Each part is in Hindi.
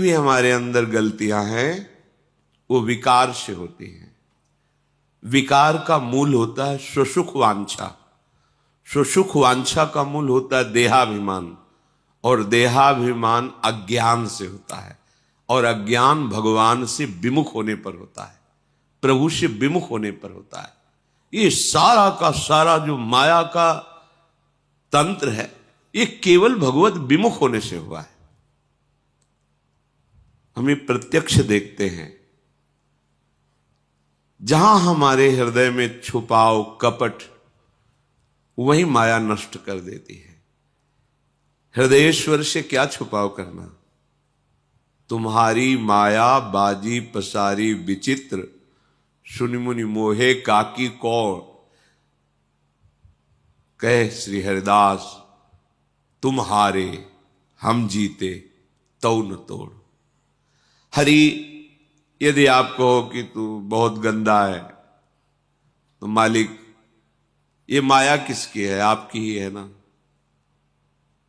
भी हमारे अंदर गलतियां हैं वो विकार से होती हैं। विकार का मूल होता है सुसुख वांछा, सुसुख वांछा का मूल होता है देहाभिमान, और देहाभिमान अज्ञान से होता है, और अज्ञान भगवान से विमुख होने पर होता है, प्रभु से विमुख होने पर होता है। ये सारा का सारा जो माया का तंत्र है ये केवल भगवत विमुख होने से हुआ है। हमें प्रत्यक्ष देखते हैं, जहां हमारे हृदय में छुपाव कपट, वही माया नष्ट कर देती है। हृदयेश्वर से क्या छुपाव करना? तुम्हारी माया बाजी पसारी विचित्र, सुनि मुनि मोहे काकी कौर, कह श्री हरिदास तुम हारे हम जीते तौ न तोड़। हरि यदि आप कहो कि तू बहुत गंदा है, तो मालिक ये माया किसकी है? आपकी ही है ना।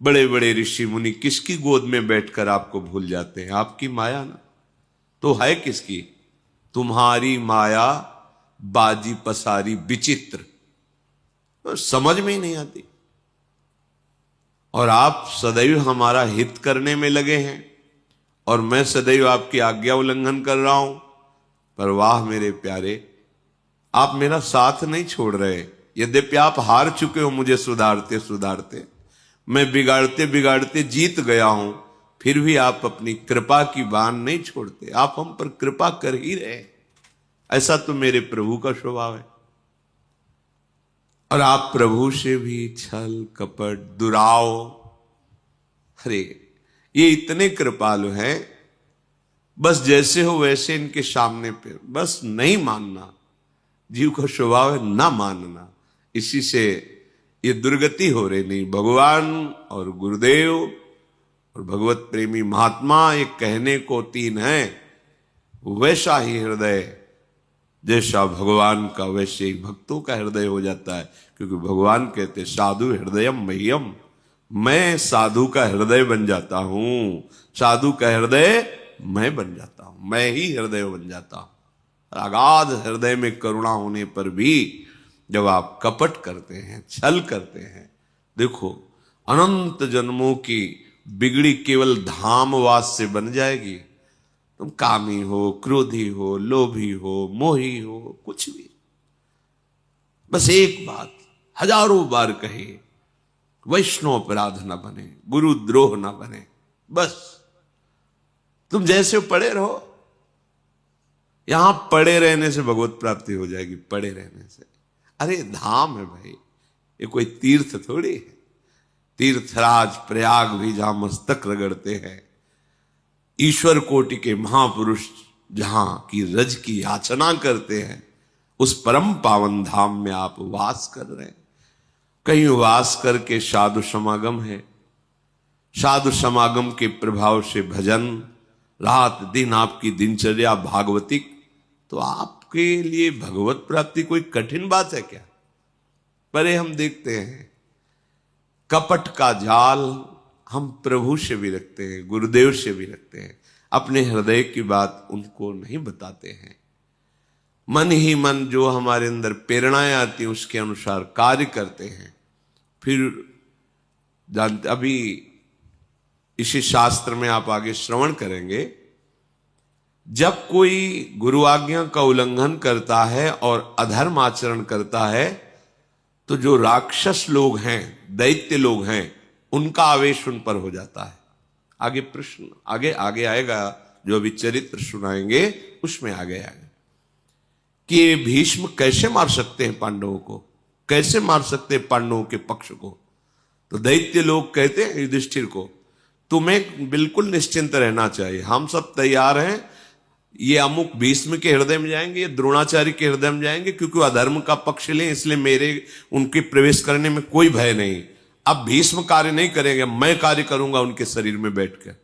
बड़े बड़े ऋषि मुनि किसकी गोद में बैठकर आपको भूल जाते हैं? आपकी माया ना। तो है किसकी? तुम्हारी माया बाजी पसारी विचित्र, तो समझ में ही नहीं आती। और आप सदैव हमारा हित करने में लगे हैं, और मैं सदैव आपकी आज्ञा उल्लंघन कर रहा हूं। पर वाह मेरे प्यारे, आप मेरा साथ नहीं छोड़ रहे। यद्यपि आप हार चुके हो मुझे सुधारते सुधारते, मैं बिगाड़ते बिगाड़ते जीत गया हूं, फिर भी आप अपनी कृपा की बान नहीं छोड़ते। आप हम पर कृपा कर ही रहे। ऐसा तो मेरे प्रभु का स्वभाव है। और आप प्रभु से भी छल कपट दुराव, अरे ये इतने कृपालु हैं, बस जैसे हो वैसे इनके सामने पे बस नहीं मानना। जीव का स्वभाव है ना मानना, इसी से ये दुर्गति हो रही। नहीं, भगवान और गुरुदेव और भगवत प्रेमी महात्मा ये कहने को तीन है। वैसा ही हृदय जैसा भगवान का, वैसे ही भक्तों का हृदय हो जाता है। क्योंकि भगवान कहते साधु हृदयम मह्यम, मैं साधु का हृदय बन जाता हूं। साधु का हृदय मैं बन जाता हूं, मैं ही हृदय बन जाता हूं। अगाध हृदय में करुणा होने पर भी जब आप कपट करते हैं, छल करते हैं, देखो अनंत जन्मों की बिगड़ी केवल धामवास से बन जाएगी। तुम कामी हो, क्रोधी हो, लोभी हो, मोही हो, कुछ भी, बस एक बात हजारों बार कही, वैष्णव अपराध न बने, गुरु द्रोह न बने। बस तुम जैसे पड़े रहो। यहां पड़े रहने से भगवत प्राप्ति हो जाएगी, पड़े रहने से। अरे धाम है भाई, ये कोई तीर्थ थोड़ी है। तीर्थराज प्रयाग भी जहां मस्तक रगड़ते हैं, ईश्वर कोटि के महापुरुष जहां की रज की याचना करते हैं, उस परम पावन धाम में आप वास कर रहे हैं। कहीं वास करके साधु समागम है, साधु समागम के प्रभाव से भजन, रात दिन आपकी दिनचर्या भागवतिक, तो आपके लिए भगवत प्राप्ति कोई कठिन बात है क्या? परे हम देखते हैं कपट का जाल हम प्रभु से भी रखते हैं, गुरुदेव से भी रखते हैं। अपने हृदय की बात उनको नहीं बताते हैं। मन ही मन जो हमारे अंदर प्रेरणाएं आती हैं उसके अनुसार कार्य करते हैं। फिर जानते, अभी इसी शास्त्र में आप आगे श्रवण करेंगे, जब कोई गुरु आज्ञा का उल्लंघन करता है और अधर्म आचरण करता है, तो जो राक्षस लोग हैं, दैत्य लोग हैं, उनका आवेश उन पर हो जाता है। आगे प्रश्न आगे आगे आएगा, जो अभी चरित्र सुनाएंगे उसमें आगे आएगा कि ये भीष्म कैसे मार सकते हैं पांडवों को, कैसे मार सकते हैं पांडवों के पक्ष को। तो दैत्य लोग कहते हैं युधिष्ठिर को, तुम्हें बिल्कुल निश्चिंत रहना चाहिए, हम सब तैयार हैं। ये अमुक भीष्म के हृदय में जाएंगे, ये द्रोणाचार्य के हृदय में जाएंगे, क्योंकि वो अधर्म का पक्ष लें, इसलिए मेरे उनके प्रवेश करने में कोई भय नहीं। अब भीष्म कार्य नहीं करेंगे, मैं कार्य करूंगा उनके शरीर में बैठकर।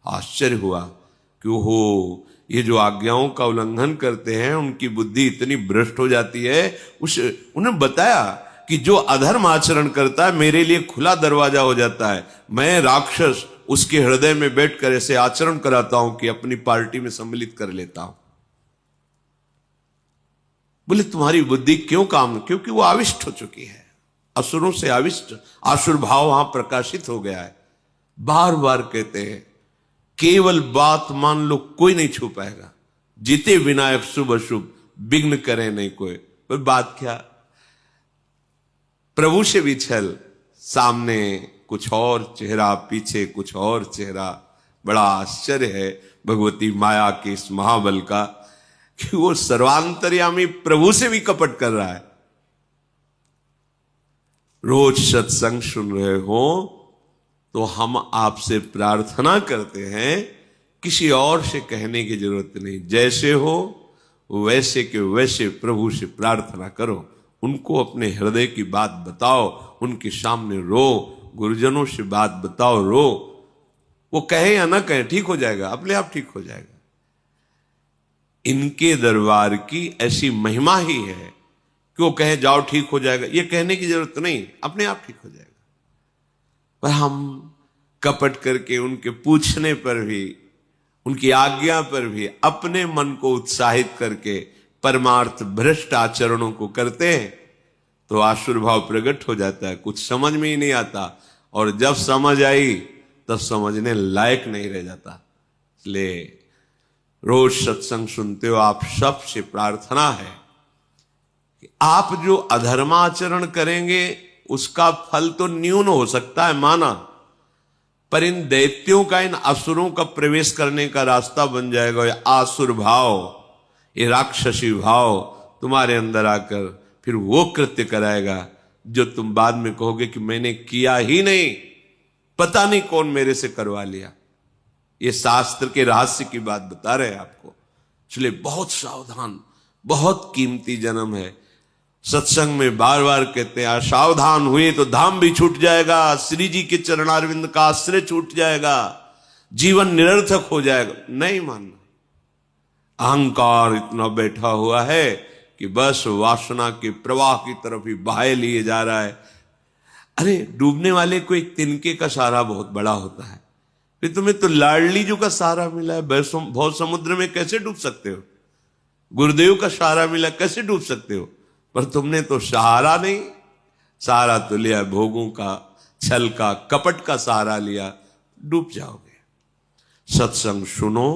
आश्चर्य हुआ कि हो, ये जो आज्ञाओं का उल्लंघन करते हैं उनकी बुद्धि इतनी भ्रष्ट हो जाती है। उन्हें बताया कि जो अधर्म आचरण करता है मेरे लिए खुला दरवाजा हो जाता है। मैं राक्षस उसके हृदय में बैठकर ऐसे आचरण कराता हूं कि अपनी पार्टी में सम्मिलित कर लेता हूं। बोले तुम्हारी बुद्धि क्यों काम, क्योंकि वो आविष्ट हो चुकी है, असुरों से आविष्ट, आसुर भाव वहां प्रकाशित हो गया है। बार बार कहते हैं केवल बात मान लो, कोई नहीं छू पाएगा, जीते विनायक शुभ अशुभ, विघ्न करे नहीं कोई। पर बात क्या, प्रभु से भी छल, सामने कुछ और चेहरा, पीछे कुछ और चेहरा। बड़ा आश्चर्य है भगवती माया के इस महाबल का कि वो सर्वांतर्यामी प्रभु से भी कपट कर रहा है। रोज सत्संग सुन रहे हो तो हम आपसे प्रार्थना करते हैं, किसी और से कहने की जरूरत नहीं, जैसे हो वैसे के वैसे प्रभु से प्रार्थना करो, उनको अपने हृदय की बात बताओ, उनके सामने रो, गुरुजनों से बात बताओ, रो। वो कहे या ना कहे ठीक हो जाएगा, अपने आप ठीक हो जाएगा। इनके दरबार की ऐसी महिमा ही है कि वो कहे जाओ ठीक हो जाएगा, ये कहने की जरूरत नहीं, अपने आप ठीक हो जाएगा। पर हम कपट करके उनके पूछने पर भी, उनकी आज्ञा पर भी अपने मन को उत्साहित करके परमार्थ भ्रष्ट आचरणों को करते हैं तो आसुर भाव प्रकट हो जाता है, कुछ समझ में ही नहीं आता, और जब समझ आई तब समझने लायक नहीं रह जाता। इसलिए रोज सत्संग सुनते हो, आप सबसे प्रार्थना है कि आप जो अधर्माचरण करेंगे उसका फल तो न्यून हो सकता है माना, पर इन दैत्यों का, इन असुरों का प्रवेश करने का रास्ता बन जाएगा। ये आसुर भाव, ये राक्षसी भाव तुम्हारे अंदर आकर फिर वो कृत्य कराएगा जो तुम बाद में कहोगे कि मैंने किया ही नहीं, पता नहीं कौन मेरे से करवा लिया। ये शास्त्र के रहस्य की बात बता रहे हैं आपको। इसलिए बहुत सावधान, बहुत कीमती जन्म है। सत्संग में बार बार कहते हैं सावधान हुए तो धाम भी छूट जाएगा, श्री जी के चरणारविंद का आश्रय छूट जाएगा, जीवन निरर्थक हो जाएगा। नहीं मानना, अहंकार इतना बैठा हुआ है कि बस वासना के प्रवाह की तरफ ही बहाए लिए जा रहा है। अरे डूबने वाले को एक तिनके का सहारा बहुत बड़ा होता है, फिर तुम्हें तो लाडली जो का सहारा मिला है, बहुत समुद्र में कैसे डूब सकते हो? गुरुदेव का सहारा मिला, कैसे डूब सकते हो? पर तुमने तो सहारा नहीं, सहारा तो लिया भोगों का, छल का, कपट का सहारा लिया, डूब जाओगे। सत्संग सुनो,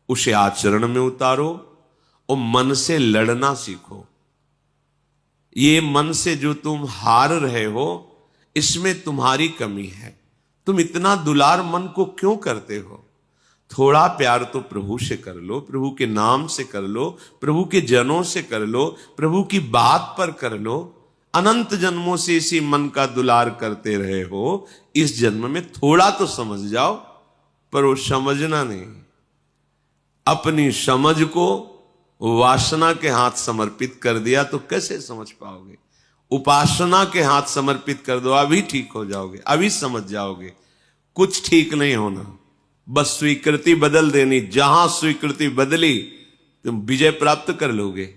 उसे आचरण में उतारो और मन से लड़ना सीखो। ये मन से जो तुम हार रहे हो, इसमें तुम्हारी कमी है। तुम इतना दुलार मन को क्यों करते हो? थोड़ा प्यार तो प्रभु से कर लो, प्रभु के नाम से कर लो, प्रभु के जनों से कर लो, प्रभु की बात पर कर लो। अनंत जन्मों से इसी मन का दुलार करते रहे हो, इस जन्म में थोड़ा तो समझ जाओ। पर वो समझना नहीं, अपनी समझ को वासना के हाथ समर्पित कर दिया तो कैसे समझ पाओगे? उपासना के हाथ समर्पित कर दो, अभी ठीक हो जाओगे, अभी समझ जाओगे। कुछ ठीक नहीं होना, बस स्वीकृति बदल देनी। जहां स्वीकृति बदली तुम विजय प्राप्त कर लोगे।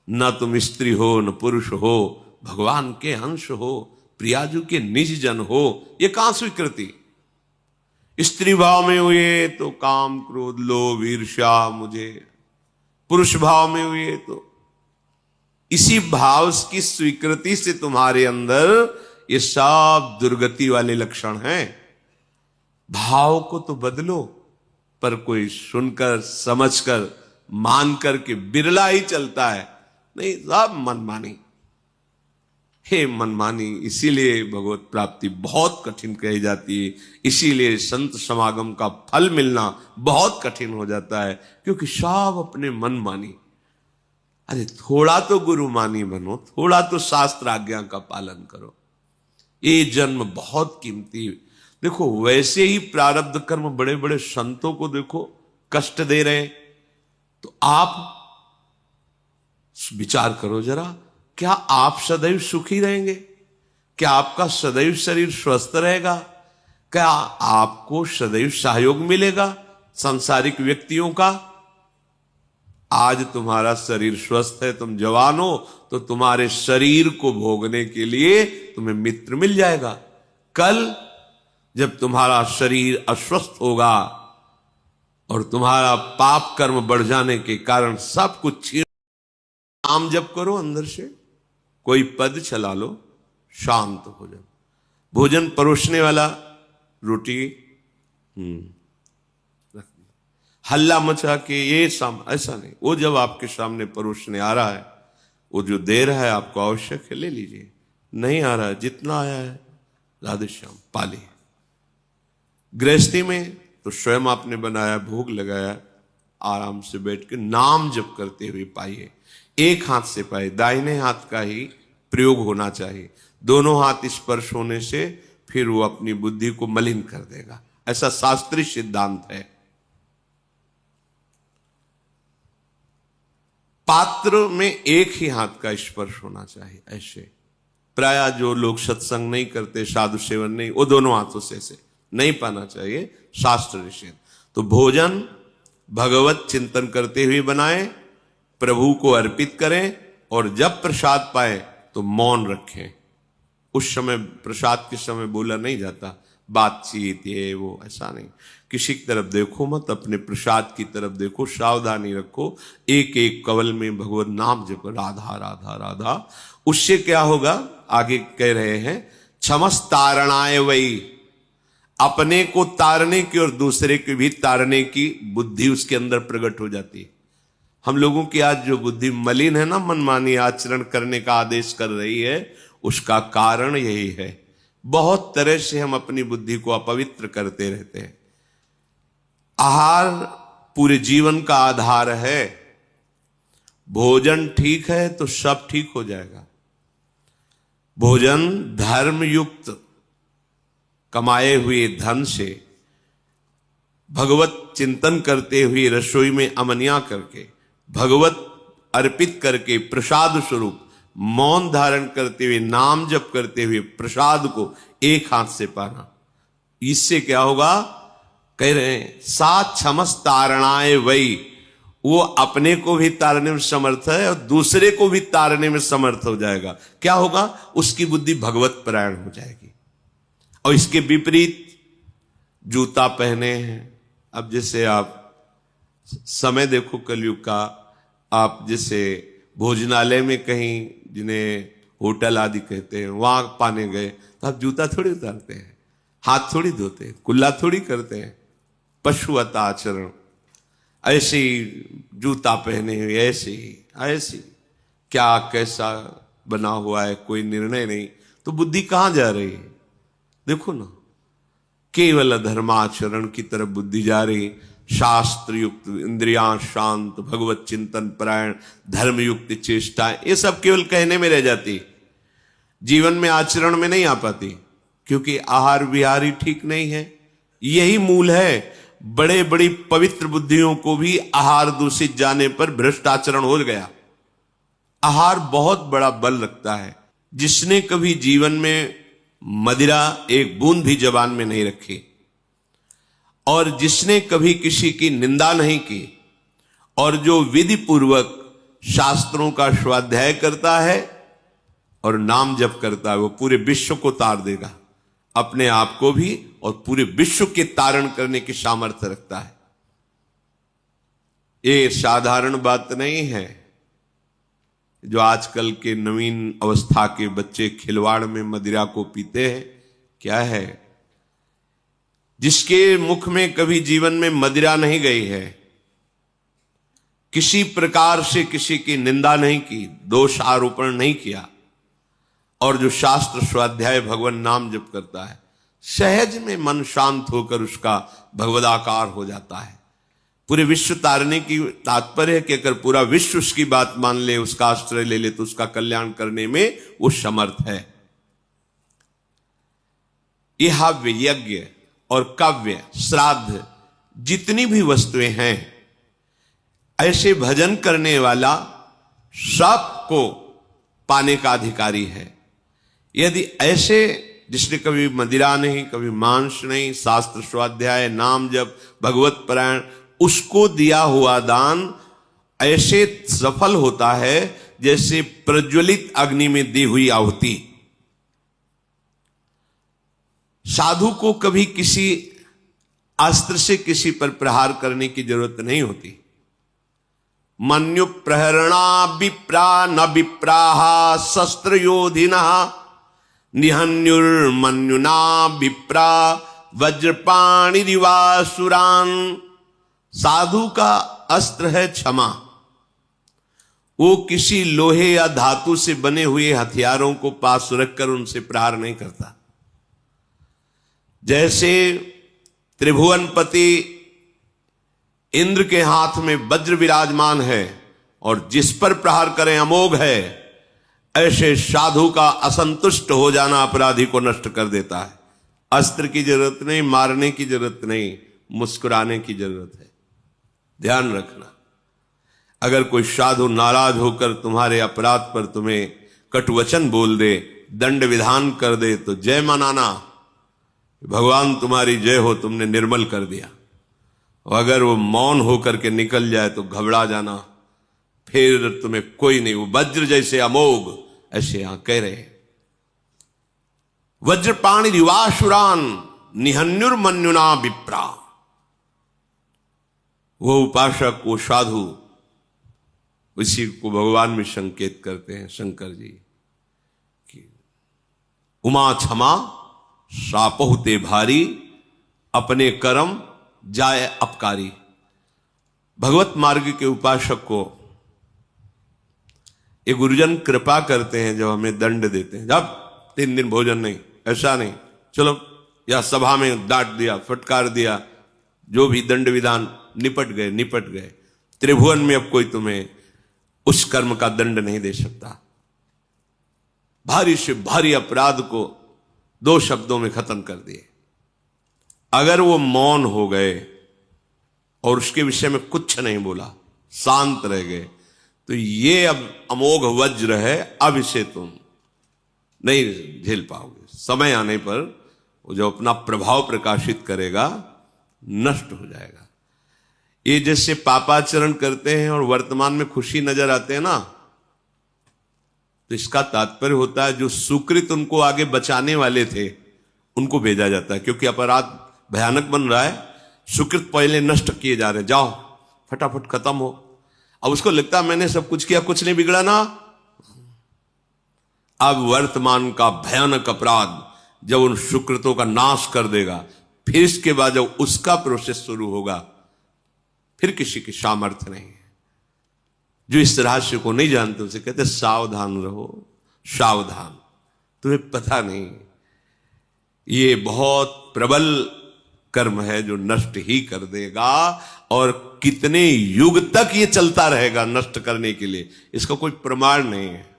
न तुम स्त्री हो, न पुरुष हो, भगवान के अंश हो, प्रियाजू के निज जन हो, ये कहां स्वीकृति? स्त्री भाव में हुए तो काम, क्रोध, लोभ, ईर्ष्या मुझे, पुरुष भाव में हुए तो इसी भाव की स्वीकृति से तुम्हारे अंदर ये सब दुर्गति वाले लक्षण हैं। भाव को तो बदलो, पर कोई सुनकर, समझकर, मानकर के बिरला ही चलता है। नहीं, सब मनमानी, हे मनमानी। इसीलिए भगवत प्राप्ति बहुत कठिन कही जाती है, इसीलिए संत समागम का फल मिलना बहुत कठिन हो जाता है, क्योंकि सब अपने मनमानी। अरे थोड़ा तो गुरुमानी बनो, थोड़ा तो शास्त्र आज्ञा का पालन करो। ये जन्म बहुत कीमती है। देखो, वैसे ही प्रारब्ध कर्म बड़े बड़े संतों को देखो कष्ट दे रहे हैं, तो आप विचार करो जरा, क्या आप सदैव सुखी रहेंगे? क्या आपका सदैव शरीर स्वस्थ रहेगा? क्या आपको सदैव सहयोग मिलेगा सांसारिक व्यक्तियों का? आज तुम्हारा शरीर स्वस्थ है, तुम जवान हो, तो तुम्हारे शरीर को भोगने के लिए तुम्हें मित्र मिल जाएगा। कल जब तुम्हारा शरीर अस्वस्थ होगा और तुम्हारा पाप कर्म बढ़ जाने के कारण सब कुछ छीन, नाम जप करो, अंदर से कोई पद चला लो, शांत हो जाओ। भोजन परोसने वाला रोटी रख दी, हल्ला मचा के ये ऐसा नहीं। वो जब आपके सामने परोसने आ रहा है, वो जो दे रहा है आपको आवश्यक है, ले लीजिए। नहीं आ रहा है, जितना आया है राधे श्याम पाली। गृहस्थी में तो स्वयं आपने बनाया, भोग लगाया, आराम से बैठ के नाम जप करते हुए पाइए। एक हाथ से पाए, दाहिने हाथ का ही प्रयोग होना चाहिए। दोनों हाथ स्पर्श होने से फिर वो अपनी बुद्धि को मलिन कर देगा, ऐसा शास्त्रीय सिद्धांत है। पात्र में एक ही हाथ का स्पर्श होना चाहिए। ऐसे प्राय जो लोग सत्संग नहीं करते, साधु सेवन नहीं, वो दोनों हाथों से ऐसे नहीं पाना चाहिए, शास्त्र निषेध। तो भोजन भगवत चिंतन करते हुए बनाएं, प्रभु को अर्पित करें, और जब प्रसाद पाए तो मौन रखें। उस समय प्रसाद के समय बोला नहीं जाता, बातचीत ये वो ऐसा नहीं। किसी की तरफ देखो मत, अपने प्रसाद की तरफ देखो, सावधानी रखो। एक एक कवल में भगवत नाम जप, राधा राधा राधा। उससे क्या होगा, आगे कह रहे हैं, क्षमस तारणाय वही, अपने को तारने की और दूसरे को भी तारने की बुद्धि उसके अंदर प्रकट हो जाती है। हम लोगों की आज जो बुद्धि मलिन है ना, मनमानी आचरण करने का आदेश कर रही है, उसका कारण यही है। बहुत तरह से हम अपनी बुद्धि को अपवित्र करते रहते हैं। आहार पूरे जीवन का आधार है। भोजन ठीक है तो सब ठीक हो जाएगा। भोजन धर्म युक्त कमाए हुए धन से भगवत चिंतन करते हुए रसोई में अमनिया करके, भगवत अर्पित करके, प्रसाद स्वरूप मौन धारण करते हुए, नाम जप करते हुए प्रसाद को एक हाथ से पाना। इससे क्या होगा, कह रहे हैं सात क्षमस तारणाए वही, वो अपने को भी तारने में समर्थ है और दूसरे को भी तारने में समर्थ हो जाएगा। क्या होगा, उसकी बुद्धि भगवत परायण हो जाएगी। और इसके विपरीत जूता पहने हैं। अब जैसे आप समय देखो कलयुग का, आप जैसे भोजनालय में कहीं, जिन्हें होटल आदि कहते हैं, वहां पाने गए तो आप जूता थोड़ी उतारते हैं, हाथ थोड़ी धोते हैं, कुल्ला थोड़ी करते हैं। पशुवत आचरण, ऐसे ही जूता पहने हुए, ऐसे ही क्या कैसा बना हुआ है, कोई निर्णय नहीं। तो बुद्धि कहां जा रही है, देखो ना, केवल धर्माचरण की तरफ बुद्धि जा रही। शास्त्र युक्त इंद्रियां शांत, भगवत चिंतन परायण, धर्म युक्त चेष्टाएं, ये सब केवल कहने में रह जाती, जीवन में आचरण में नहीं आ पाती, क्योंकि आहार विहार ही ठीक नहीं है। यही मूल है। बड़े बड़ी पवित्र बुद्धियों को भी आहार दूषित जाने पर भ्रष्ट आचरण हो गया। आहार बहुत बड़ा बल रखता है। जिसने कभी जीवन में मदिरा एक बूंद भी जबान में नहीं रखी, और जिसने कभी किसी की निंदा नहीं की, और जो विधि पूर्वक शास्त्रों का स्वाध्याय करता है और नाम जप करता है, वो पूरे विश्व को तार देगा। अपने आप को भी और पूरे विश्व के तारण करने की सामर्थ्य रखता है। ये साधारण बात नहीं है। जो आजकल के नवीन अवस्था के बच्चे खिलवाड़ में मदिरा को पीते हैं, क्या है, जिसके मुख में कभी जीवन में मदिरा नहीं गई है, किसी प्रकार से किसी की निंदा नहीं की, दोष आरोपण नहीं किया, और जो शास्त्र स्वाध्याय भगवान नाम जप करता है, सहज में मन शांत होकर उसका भगवदाकार हो जाता है। पूरे विश्व तारने की तात्पर्य है कि अगर पूरा विश्व उसकी बात मान ले, उसका आश्रय ले ले, तो उसका कल्याण करने में वो समर्थ है। ये हव्य, यज्ञ और काव्य, श्राद्ध, जितनी भी वस्तुएं हैं, ऐसे भजन करने वाला सबको पाने का अधिकारी है। यदि ऐसे जिसने कभी मदिरा नहीं, कभी मांस नहीं, शास्त्र स्वाध्याय, नाम जप, भगवत परायण, उसको दिया हुआ दान ऐसे सफल होता है जैसे प्रज्वलित अग्नि में दी हुई आहुति। साधु को कभी किसी अस्त्र से किसी पर प्रहार करने की जरूरत नहीं होती। मन्यु प्रहरणा विप्रा न विप्राहा शस्त्र योधिना निहन्युर्मन्युना विप्रा वज्रपाणिरिवासुरान। साधु का अस्त्र है क्षमा। वो किसी लोहे या धातु से बने हुए हथियारों को पास रखकर उनसे प्रहार नहीं करता। जैसे त्रिभुवनपति इंद्र के हाथ में वज्र विराजमान है और जिस पर प्रहार करें अमोघ है, ऐसे साधु का असंतुष्ट हो जाना अपराधी को नष्ट कर देता है। अस्त्र की जरूरत नहीं, मारने की जरूरत नहीं, मुस्कुराने की जरूरत है। ध्यान रखना, अगर कोई साधु नाराज होकर तुम्हारे अपराध पर तुम्हें कटुवचन बोल दे, दंड विधान कर दे, तो जय मनाना, भगवान तुम्हारी जय हो, तुमने निर्मल कर दिया। और अगर वो मौन होकर के निकल जाए तो घबरा जाना, फिर तुम्हें कोई नहीं। वो वज्र जैसे अमोघ, ऐसे यहां कह रहे हैं। वज्रपाणि रिवासुरान निहन्युर्मन्युना विप्रा। वो उपासक, वो साधु, इसी को भगवान में संकेत करते हैं शंकर जी कि उमा क्षमा सापहुते भारी अपने कर्म जाए अपकारी। भगवत मार्ग के उपासक को ये गुरुजन कृपा करते हैं, जब हमें दंड देते हैं, जब 3 दिन भोजन नहीं, ऐसा नहीं, चलो या सभा में डांट दिया, फटकार दिया, जो भी दंड विधान, निपट गए। त्रिभुवन में अब कोई तुम्हें उस कर्म का दंड नहीं दे सकता। भारी से भारी अपराध को 2 शब्दों में खत्म कर दिए। अगर वो मौन हो गए और उसके विषय में कुछ नहीं बोला, शांत रह गए, तो ये अब अमोघ वज्र है, अब इसे तुम नहीं झेल पाओगे। समय आने पर वो जो अपना प्रभाव प्रकाशित करेगा, नष्ट हो जाएगा। ये जैसे पापाचरण करते हैं और वर्तमान में खुशी नजर आते हैं ना, तो इसका तात्पर्य होता है जो सुकृत उनको आगे बचाने वाले थे उनको भेजा जाता है, क्योंकि अपराध भयानक बन रहा है, सुकृत पहले नष्ट किए जा रहे हैं, जाओ फटाफट खत्म हो। अब उसको लगता है मैंने सब कुछ किया, कुछ नहीं बिगड़ा ना। अब वर्तमान का भयानक अपराध जब उन सुकृतों का नाश कर देगा, फिर इसके बाद जब उसका प्रोसेस शुरू होगा, फिर किसी की सामर्थ्य नहीं है। जो इस रहस्य को नहीं जानते उसे कहते सावधान रहो, सावधान, तुम्हें पता नहीं ये बहुत प्रबल कर्म है जो नष्ट ही कर देगा, और कितने युग तक ये चलता रहेगा नष्ट करने के लिए, इसका कोई प्रमाण नहीं है।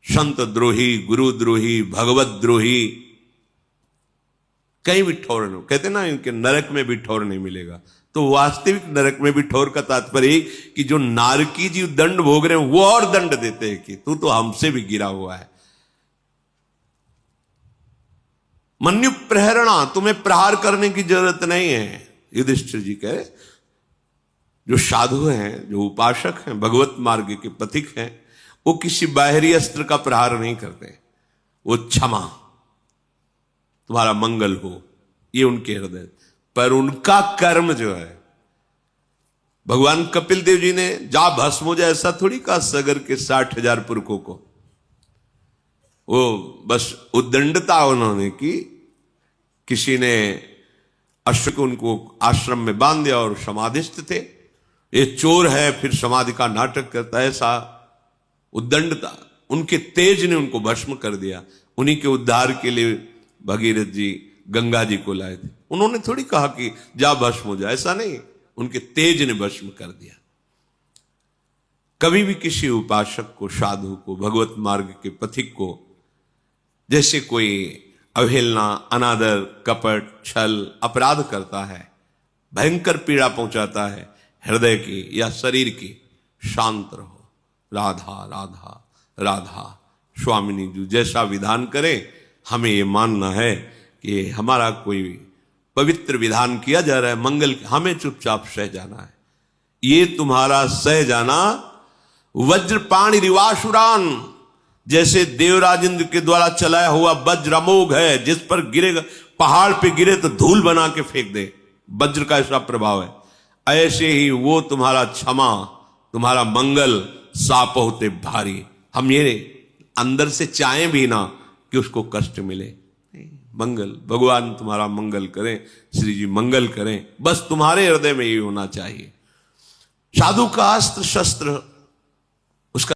संत द्रोही, गुरु द्रोही, भगवत द्रोही कहीं भी ठौर नहीं, कहते ना इनके नरक में भी ठौर नहीं मिलेगा। तो वास्तविक नरक में भी ठौर का तात्पर्य कि जो नारकी जी दंड भोग रहे हैं वो और दंड देते हैं कि तू तो हमसे भी गिरा हुआ है। मन्यु प्रहरणा, तुम्हें प्रहार करने की जरूरत नहीं है। युधिष्ठिर जी कहे जो साधु हैं, जो उपासक हैं, भगवत मार्ग के पथिक हैं, वो किसी बाहरी अस्त्र का प्रहार नहीं करते। वो क्षमा, तुम्हारा मंगल हो, ये उनके हृदय। पर उनका कर्म जो है, भगवान कपिल देव जी ने जा भस्म हो जाए ऐसा थोड़ी कहा सगर के 60,000 पुरखों को। वो बस उद्दंडता उन्होंने की, किसी ने अश्व को उनको आश्रम में बांध दिया और समाधिस्थ थे। ये चोर है फिर समाधि का नाटक करता है, ऐसा उद्दंडता, उनके तेज ने उनको भस्म कर दिया। उन्हीं के उद्धार के लिए भगीरथ जी गंगा जी को लाए थे। उन्होंने थोड़ी कहा कि जा भस्म हो जाए, ऐसा नहीं, उनके तेज ने भस्म कर दिया। कभी भी किसी उपासक को, साधु को, भगवत मार्ग के पथिक को जैसे कोई अवहेलना, अनादर, कपट, छल, अपराध करता है, भयंकर पीड़ा पहुंचाता है हृदय की या शरीर की, शांत रहो। राधा राधा राधा, स्वामिनी जी जैसा विधान करे, हमें ये मानना है कि हमारा कोई पवित्र विधान किया जा रहा है, मंगल, हमें चुपचाप सह जाना है। ये तुम्हारा सह जाना वज्रपाणि रिवासुरान, जैसे देवराज इंद्र के द्वारा चलाया हुआ वज्र अमोघ है, जिस पर गिरेगा, पहाड़ पे गिरे तो धूल बना के फेंक दे, वज्र का ऐसा प्रभाव है। ऐसे ही वो तुम्हारा क्षमा, तुम्हारा मंगल साप होते भारी। हम ये अंदर से चाहें भी ना कि उसको कष्ट मिले, मंगल, भगवान तुम्हारा मंगल करें, श्री जी मंगल करें, बस तुम्हारे हृदय में ये होना चाहिए। साधु का अस्त्र शस्त्र